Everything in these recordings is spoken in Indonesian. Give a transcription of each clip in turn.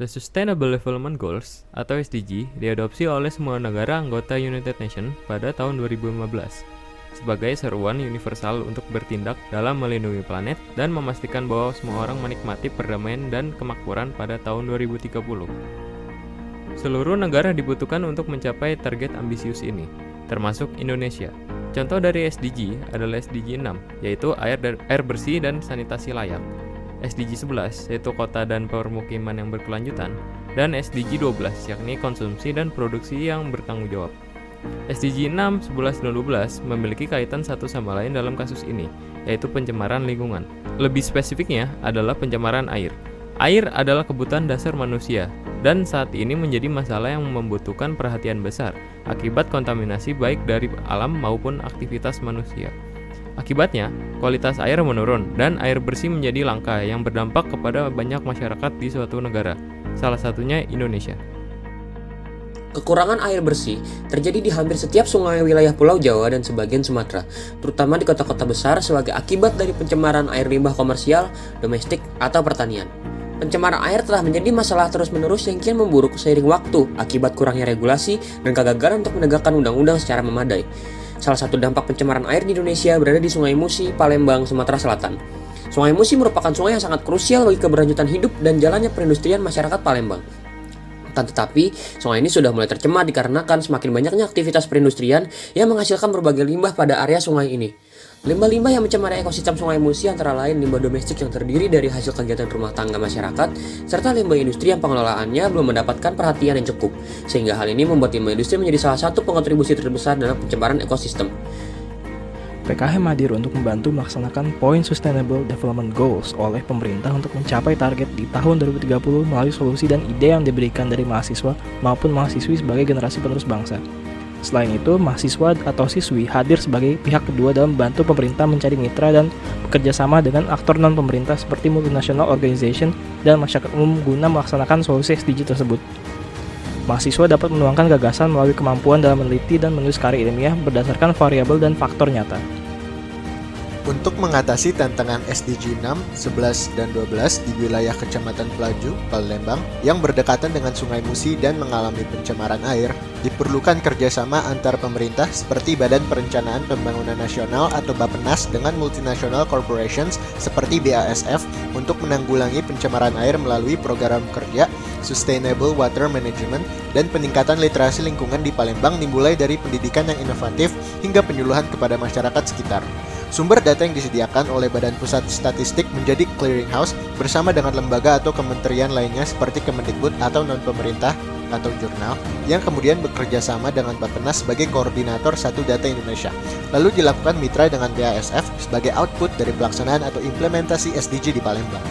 The Sustainable Development Goals atau SDG diadopsi oleh semua negara anggota United Nations pada tahun 2015 sebagai seruan universal untuk bertindak dalam melindungi planet dan memastikan bahwa semua orang menikmati perdamaian dan kemakmuran pada tahun 2030. Seluruh negara dibutuhkan untuk mencapai target ambisius ini, termasuk Indonesia. Contoh dari SDG adalah SDG 6, yaitu air bersih dan sanitasi layak. SDG 11, yaitu kota dan permukiman yang berkelanjutan, dan SDG 12, yakni konsumsi dan produksi yang bertanggung jawab. SDG 6, 11, dan 12 memiliki kaitan satu sama lain dalam kasus ini, yaitu pencemaran lingkungan. Lebih spesifiknya adalah pencemaran air. Air adalah kebutuhan dasar manusia, dan saat ini menjadi masalah yang membutuhkan perhatian besar akibat kontaminasi baik dari alam maupun aktivitas manusia. Akibatnya, kualitas air menurun dan air bersih menjadi langka yang berdampak kepada banyak masyarakat di suatu negara, salah satunya Indonesia. Kekurangan air bersih terjadi di hampir setiap sungai wilayah Pulau Jawa dan sebagian Sumatera, terutama di kota-kota besar sebagai akibat dari pencemaran air limbah komersial, domestik, atau pertanian. Pencemaran air telah menjadi masalah terus-menerus yang kian memburuk seiring waktu akibat kurangnya regulasi dan kegagalan untuk menegakkan undang-undang secara memadai. Salah satu dampak pencemaran air di Indonesia berada di Sungai Musi, Palembang, Sumatera Selatan. Sungai Musi merupakan sungai yang sangat krusial bagi keberlanjutan hidup dan jalannya perindustrian masyarakat Palembang. Tetapi, sungai ini sudah mulai tercemar dikarenakan semakin banyaknya aktivitas perindustrian yang menghasilkan berbagai limbah pada area sungai ini. Limbah-limbah yang mencemari ekosistem Sungai Musi antara lain limbah domestik yang terdiri dari hasil kegiatan rumah tangga masyarakat, serta limbah industri yang pengelolaannya belum mendapatkan perhatian yang cukup, sehingga hal ini membuat limbah industri menjadi salah satu kontribusi terbesar dalam pencemaran ekosistem. PKHM hadir untuk membantu melaksanakan Point Sustainable Development Goals oleh pemerintah untuk mencapai target di tahun 2030 melalui solusi dan ide yang diberikan dari mahasiswa maupun mahasiswi sebagai generasi penerus bangsa. Selain itu, mahasiswa atau siswi hadir sebagai pihak kedua dalam membantu pemerintah mencari mitra dan bekerja sama dengan aktor non-pemerintah seperti multinational organization dan masyarakat umum guna melaksanakan solusi SDG tersebut. Mahasiswa dapat menuangkan gagasan melalui kemampuan dalam meneliti dan menulis karya ilmiah berdasarkan variabel dan faktor nyata. Untuk mengatasi tantangan SDG 6, 11, dan 12 di wilayah Kecamatan Pelaju, Palembang yang berdekatan dengan Sungai Musi dan mengalami pencemaran air, diperlukan kerjasama antar pemerintah seperti Badan Perencanaan Pembangunan Nasional atau Bappenas dengan multinational corporations seperti BASF untuk menanggulangi pencemaran air melalui program kerja Sustainable Water Management dan peningkatan literasi lingkungan di Palembang dimulai dari pendidikan yang inovatif hingga penyuluhan kepada masyarakat sekitar. Sumber data yang disediakan oleh Badan Pusat Statistik menjadi clearinghouse bersama dengan lembaga atau kementerian lainnya seperti Kemendikbud atau non-pemerintah atau jurnal yang kemudian bekerja sama dengan Bappenas sebagai koordinator satu data Indonesia. Lalu dilakukan mitra dengan BASF sebagai output dari pelaksanaan atau implementasi SDG di Palembang.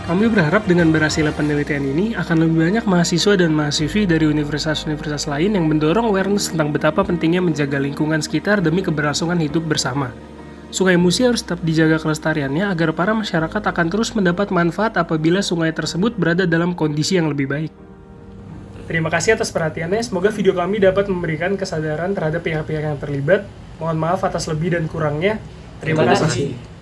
Kami berharap dengan berhasilnya penelitian ini akan lebih banyak mahasiswa dan mahasiswi dari universitas-universitas lain yang mendorong awareness tentang betapa pentingnya menjaga lingkungan sekitar demi keberlangsungan hidup bersama. Sungai Musi harus tetap dijaga kelestariannya agar para masyarakat akan terus mendapat manfaat apabila sungai tersebut berada dalam kondisi yang lebih baik. Terima kasih atas perhatiannya, semoga video kami dapat memberikan kesadaran terhadap pihak-pihak yang terlibat. Mohon maaf atas lebih dan kurangnya. Terima kasih.